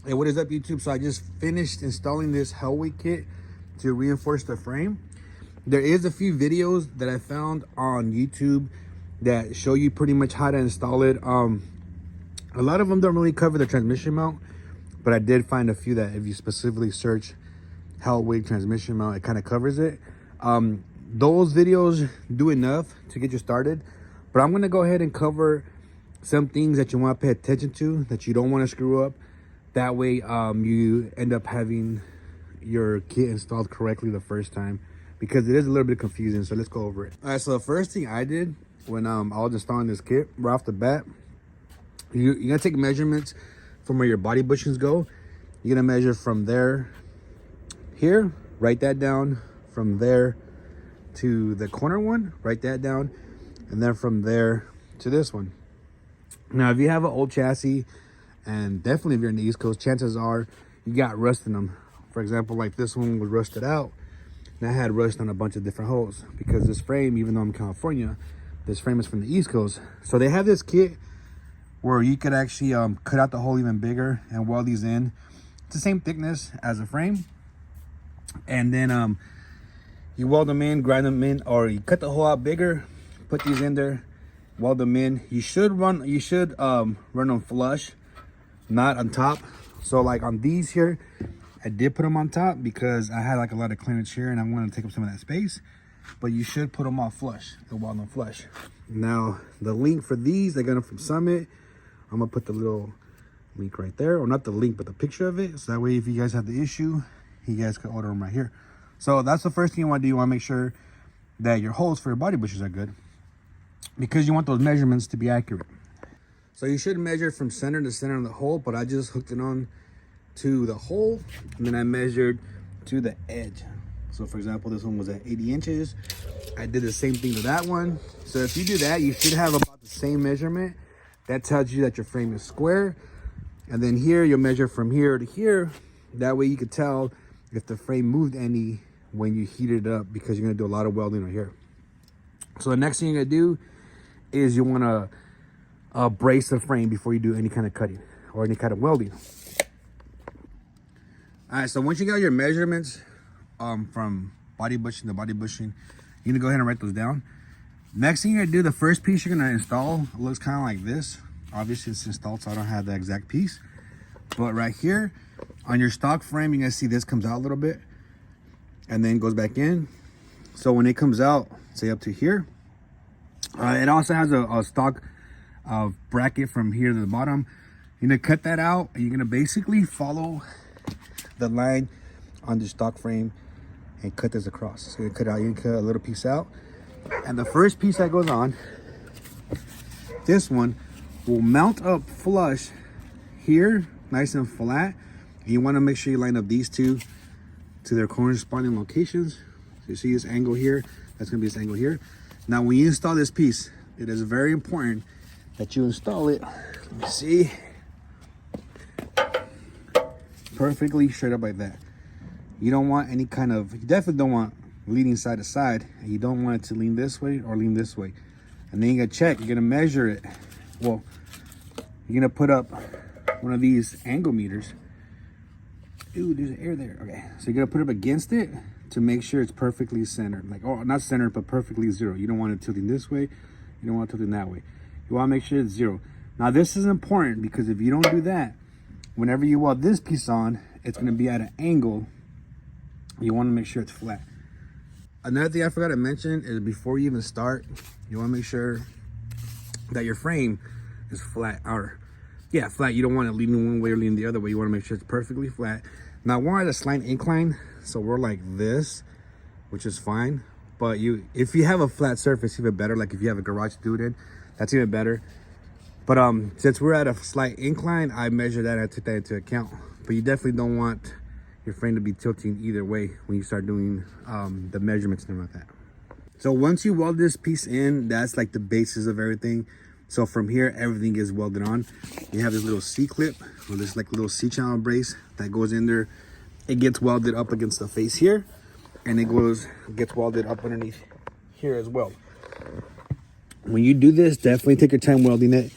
Hey, what is up, YouTube? So I just finished installing this Hellwig kit to reinforce the frame. There is a few videos that I found on YouTube that show you pretty much how to install it. A lot of them don't really cover the transmission mount, but I did find a few that if you specifically search Hellwig transmission mount, it kind of covers it. Those videos do enough to get you started, but I'm going to go ahead and cover some things that you want to pay attention to that you don't want to screw up. That way you end up having your kit installed correctly the first time, because it is a little bit confusing. So let's go over it. All right, so the first thing I did when I was installing this kit right off the bat, you're gonna take measurements from where your body bushings go. You're gonna measure from there here, write that down, from there to the corner one, write that down, and then from there to this one. Now if you have an old chassis, and definitely if you're in the East Coast, chances are you got rust in them. For example, like this one was rusted out, and I had rust on a bunch of different holes, because this frame, even though I'm in California, this frame is from the East Coast. So they have this kit where you could actually cut out the hole even bigger and weld these in. It's the same thickness as a frame, and then you weld them in, grind them in, or you cut the hole out bigger, put these in there, weld them in. You should run them flush, not on top. So like on these here, I did put them on top because I had like a lot of clearance here and I wanted to take up some of that space. But you should put them all flush and weld them flush. Now the link for these, I got them from Summit. I'm gonna put the little link right there, or not the link, but the picture of it, so that way if you guys have the issue, you guys can order them right here. So that's the first thing you want to do. You want to make sure that your holes for your body bushes are good, because you want those measurements to be accurate. So you should measure from center to center of the hole, but I just hooked it on to the hole, and then I measured to the edge. So for example, this one was at 80 inches. I did the same thing to that one. So if you do that, you should have about the same measurement. That tells you that your frame is square. And then here, you'll measure from here to here. That way you can tell if the frame moved any when you heat it up, because you're gonna do a lot of welding right here. So the next thing you're gonna do is you wanna brace the frame before you do any kind of cutting or any kind of welding. All right, so once you got your measurements from body bushing to body bushing, you're gonna go ahead and write those down. Next thing you're gonna do, the first piece you're gonna install looks kind of like this. Obviously it's installed, so I don't have the exact piece. But right here on your stock frame, you're gonna see this comes out a little bit and then goes back in. So when it comes out, say up to here, it also has a stock bracket from here to the bottom. You're gonna cut that out, and you're gonna basically follow the line on the stock frame and cut this across. So you cut out, you can cut a little piece out, and the first piece that goes on, this one will mount up flush here, nice and flat. And you want to make sure you line up these two to their corresponding locations. So you see this angle here, that's gonna be this angle here. Now when you install this piece, it is very important that you install it, let me see, perfectly straight up like that. You don't want any kind of, you definitely don't want leaning side to side, and you don't want it to lean this way or lean this way. And then you're gonna check, you're gonna measure it. Well, you're gonna put up one of these angle meters. Ooh, there's air there. Okay, so you're gonna put it up against it to make sure it's perfectly centered, like, oh, not centered, but perfectly zero. You don't want it tilting this way, you don't want it tilting that way. You want to make sure it's zero. Now this is important, because if you don't do that, whenever you weld this piece on, it's going to be at an angle. You want to make sure it's flat. Another thing I forgot to mention is, before you even start, you want to make sure that your frame is flat. Or yeah, flat. You don't want it leaning one way or leaning the other way. You want to make sure it's perfectly flat. Now we're at a slight incline, so we're like this, which is fine. But if you have a flat surface, even better. Like if you have a garage to do it in, that's even better. But since we're at a slight incline, I measured that and I took that into account. But you definitely don't want your frame to be tilting either way when you start doing the measurements and like that. So once you weld this piece in, that's like the basis of everything. So from here, everything is welded on. You have this little C-clip, or this like little C-channel brace that goes in there. It gets welded up against the face here, and it gets welded up underneath here as well. When you do this, definitely take your time welding it.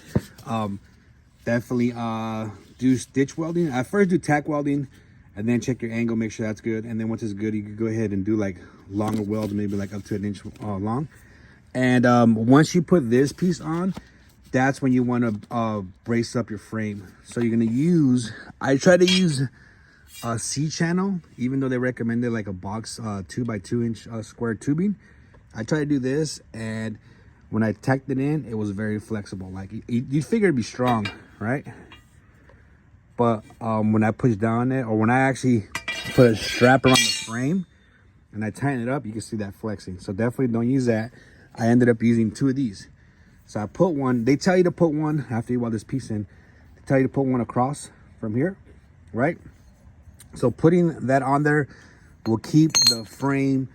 Definitely do stitch welding. I first do tack welding, and then check your angle, make sure that's good. And then once it's good, you can go ahead and do like longer welds, maybe like up to 1 inch long. And once you put this piece on, that's when you want to brace up your frame. So you're gonna use, I try to use a C channel, even though they recommended like a box 2 by 2 inch square tubing. I try to do this, and when I tacked it in, it was very flexible. Like you'd figure it'd be strong, right? But when I push down it, or when I actually put a strap around the frame and I tighten it up, you can see that flexing. So definitely don't use that. I ended up using 2 of these. So I put one, they tell you to put one, after you weld this piece in, they tell you to put one across from here, right? So putting that on there will keep the frame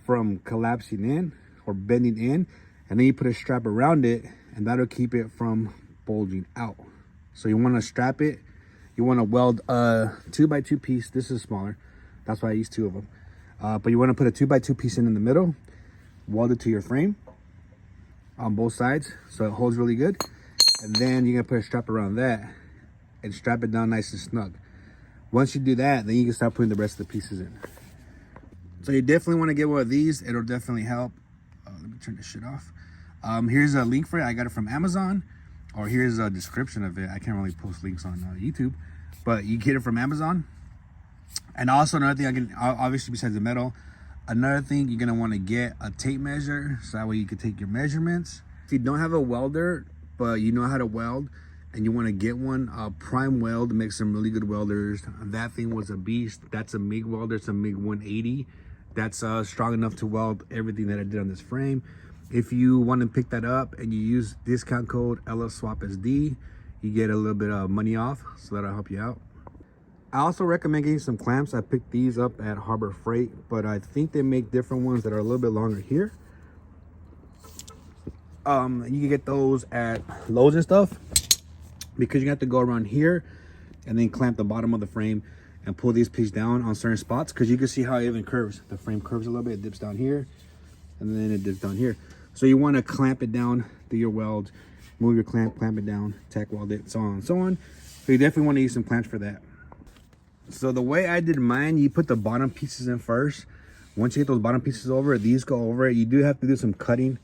from collapsing in or bending in. And then you put a strap around it, and that'll keep it from bulging out. So you want to strap it. You want to weld a 2 by 2 piece. This is smaller. That's why I use 2 of them. But you want to put a 2 by 2 piece in the middle, weld it to your frame on both sides so it holds really good. And then you're going to put a strap around that and strap it down nice and snug. Once you do that, then you can start putting the rest of the pieces in. So you definitely want to get one of these. It'll definitely help. Let me turn this shit off. Here's a link for it. I got it from Amazon, or here's a description of it. I can't really post links on YouTube, but you get it from Amazon. And also another thing, obviously besides the metal, another thing you're gonna want to get a tape measure, so that way you can take your measurements. If you don't have a welder, but you know how to weld, and you want to get one, Prime Weld makes some really good welders. That thing was a beast. That's a MIG welder. It's a MIG 180. That's strong enough to weld everything that I did on this frame. If you want to pick that up and you use discount code LSWAPSD, you get a little bit of money off, so that'll help you out. I also recommend getting some clamps. I picked these up at Harbor Freight, but I think they make different ones that are a little bit longer here. You can get those at Lowe's and stuff, because you have to go around here and then clamp the bottom of the frame and pull these pieces down on certain spots, because you can see how it even curves. The frame curves a little bit, it dips down here, and then it dips down here. So you want to clamp it down through your weld, move your clamp it down, tack weld it, so on and so on. So you definitely want to use some clamps for that. So the way I did mine, you put the bottom pieces in first. Once you get those bottom pieces over, these go over it. You do have to do some cutting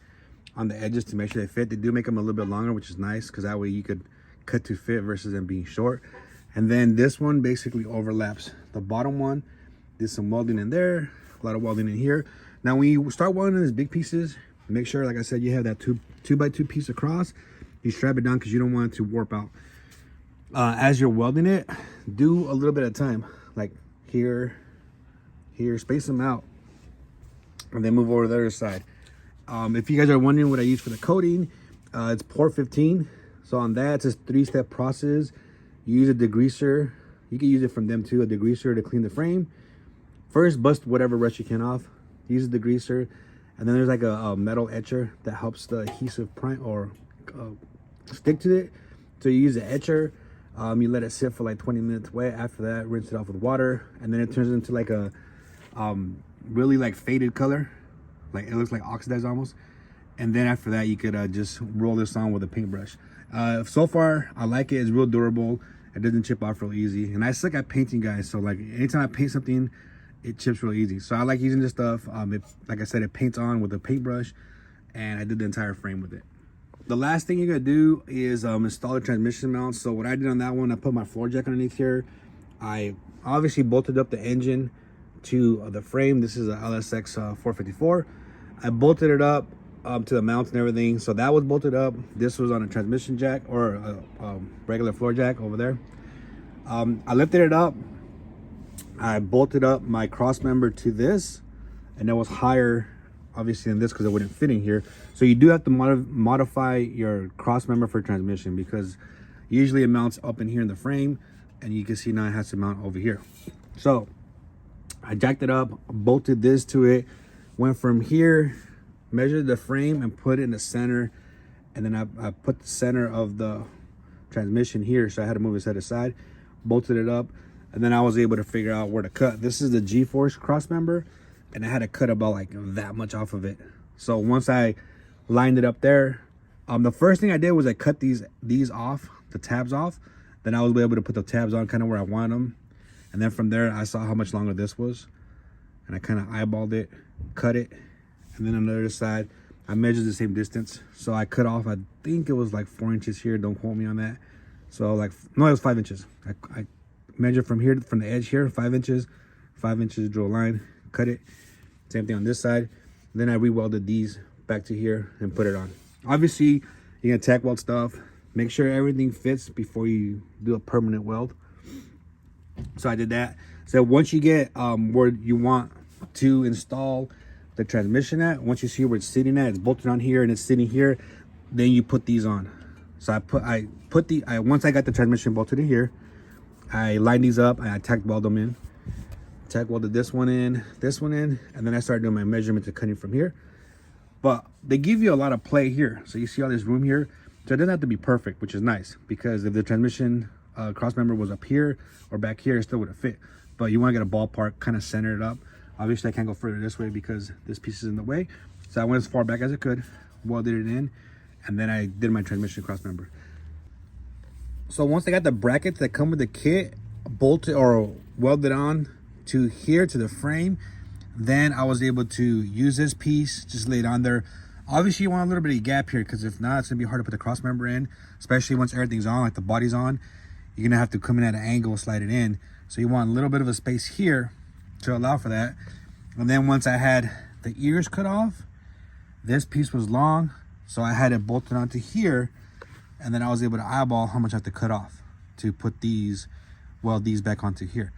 on the edges to make sure they fit. They do make them a little bit longer, which is nice, because that way you could cut to fit versus them being short. And then this one basically overlaps the bottom one. Did some welding in there, a lot of welding in here. Now when you start welding these big pieces, make sure, like I said, you have that 2 by 2 piece across. You strap it down because you don't want it to warp out. As you're welding it, do a little bit at a time, like here, space them out, and then move over to the other side. If you guys are wondering what I use for the coating, it's Port 15. So on that, it's a 3-step process. You use a degreaser. You can use it from them too, a degreaser to clean the frame. First, bust whatever rust you can off. Use a degreaser. And then there's like a metal etcher that helps the adhesive prime or stick to it. So you use the etcher. You let it sit for like 20 minutes wet. After that, rinse it off with water. And then it turns into like a really like faded color. Like it looks like oxidized almost. And then after that, you could just roll this on with a paintbrush. So far, I like it. It's real durable. It doesn't chip off real easy. And I suck at painting, guys. So like anytime I paint something, it chips real easy. So I like using this stuff. Like I said, it paints on with a paintbrush, and I did the entire frame with it. The last thing you're gonna do is install the transmission mount. So what I did on that one, I put my floor jack underneath here. I obviously bolted up the engine to the frame. This is a LSX 454. I bolted it up to the mounts and everything. So that was bolted up. This was on a transmission jack or a regular floor jack over there. I lifted it up. I bolted up my cross member to this, and it was higher obviously than this because it wouldn't fit in here. So you do have to modify your cross member for transmission, because usually it mounts up in here in the frame, and you can see now it has to mount over here. So I jacked it up, bolted this to it, went from here, measured the frame and put it in the center, and then I put the center of the transmission here, so I had to move it side to side, bolted it up, and then I was able to figure out where to cut. This is the G-force cross member, and I had to cut about like that much off of it. So once I lined it up there, the first thing I did was I cut these off, the tabs off, Then I was able to put the tabs on kind of where I want them. And then from there, I saw how much longer this was. And I kind of eyeballed it, cut it. And then on the other side, I measured the same distance. So I cut off, I think it was like 4 inches here. Don't quote me on that. So like, no, it was 5 inches. I measured from here, from the edge here, 5 inches. 5 inches, draw a line, cut it. Same thing on this side. Then I re-welded these back to here and put it on. Obviously, you're gonna tack weld stuff. Make sure everything fits before you do a permanent weld. So I did that. So once you get where you want to install the transmission at, once you see where it's sitting at, it's bolted on here and it's sitting here, then you put these on. So once I got the transmission bolted in here, I lined these up and I tack weld them in. Tack welded this one in, and then I started doing my measurements and cutting from here. But they give you a lot of play here. So you see all this room here. So it doesn't have to be perfect, which is nice, because if the transmission cross member was up here or back here, it still would have fit. But you want to get a ballpark, kind of center it up. Obviously I can't go further this way because this piece is in the way. So I went as far back as I could, welded it in, and then I did my transmission cross member. So once I got the brackets that come with the kit bolted or welded on to here, to the frame, then I was able to use this piece, just lay it on there. Obviously you want a little bit of gap here, because if not, it's gonna be hard to put the cross member in, especially once everything's on, like the body's on. You're gonna have to come in at an angle, slide it in. So you want a little bit of a space here to allow for that. And then once I had the ears cut off, this piece was long, so I had it bolted onto here, and then I was able to eyeball how much I have to cut off to put these, weld these back onto here.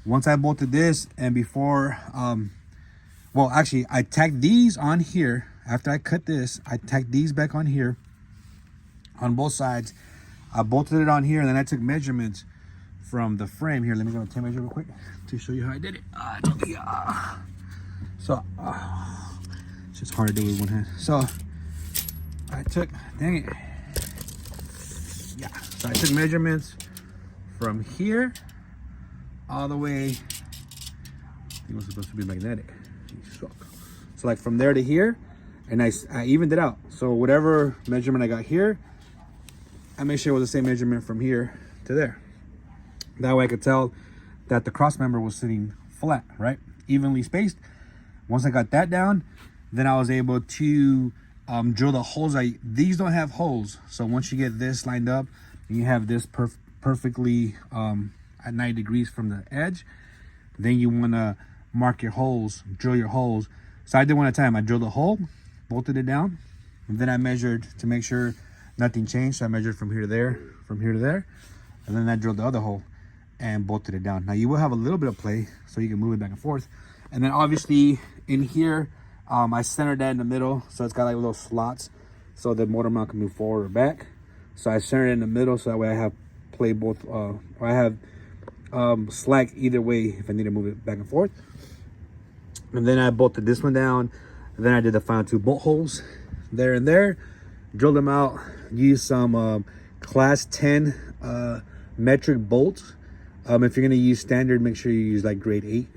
Once I bolted this, and before, well, actually, I tacked these on here. After I cut this, I tacked these back on here on both sides. I bolted it on here, and then I took measurements from the frame here. Let me go and tape measure real quick to show you how I did it. It's just hard to do with one hand. So I took, dang it. Yeah, so I took measurements from here all the way, I think it was supposed to be magnetic. So like from there to here, and I evened it out. So whatever measurement I got here, I made sure it was the same measurement from here to there. That way I could tell that the cross member was sitting flat, right? Evenly spaced. Once I got that down, then I was able to drill the holes. These don't have holes. So once you get this lined up, and you have this perfectly at 90 degrees from the edge, then you want to mark your holes, drill your holes. So I did one at a time. I drilled a hole, bolted it down, and then I measured to make sure nothing changed. So I measured from here to there, from here to there, and then I drilled the other hole and bolted it down. Now you will have a little bit of play, so you can move it back and forth. And then obviously in here, I centered that in the middle, so it's got like little slots, so the motor mount can move forward or back. So I centered it in the middle, so that way I have play both, or I have slack either way if I need to move it back and forth. And then I bolted this one down, and then I did the final 2 bolt holes there and there, drilled them out, used some class 10 metric bolts. If you're gonna use standard, make sure you use like grade 8.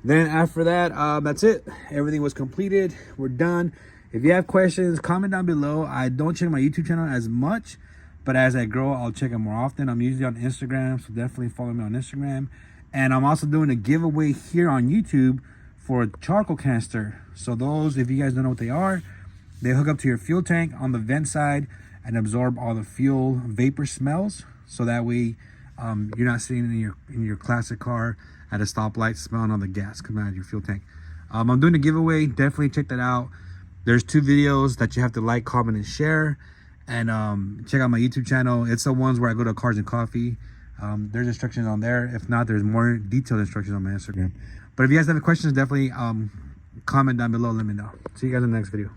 Then after that, that's it. Everything was completed. We're done. If you have questions, comment down below. I don't check my YouTube channel as much, but as I grow, I'll check it more often. I'm usually on Instagram, so definitely follow me on Instagram. And I'm also doing a giveaway here on YouTube for a charcoal canister. So those, if you guys don't know what they are, they hook up to your fuel tank on the vent side and absorb all the fuel vapor smells. So that way you're not sitting in your classic car at a stoplight smelling all the gas coming out of your fuel tank. I'm doing a giveaway. Definitely check that out. There's 2 videos that you have to like, comment, and share. And check out my YouTube channel. It's the ones where I go to Cars and Coffee. There's instructions on there. If not, there's more detailed instructions on my Instagram. But if you guys have any questions, definitely comment down below. Let me know. See you guys in the next video.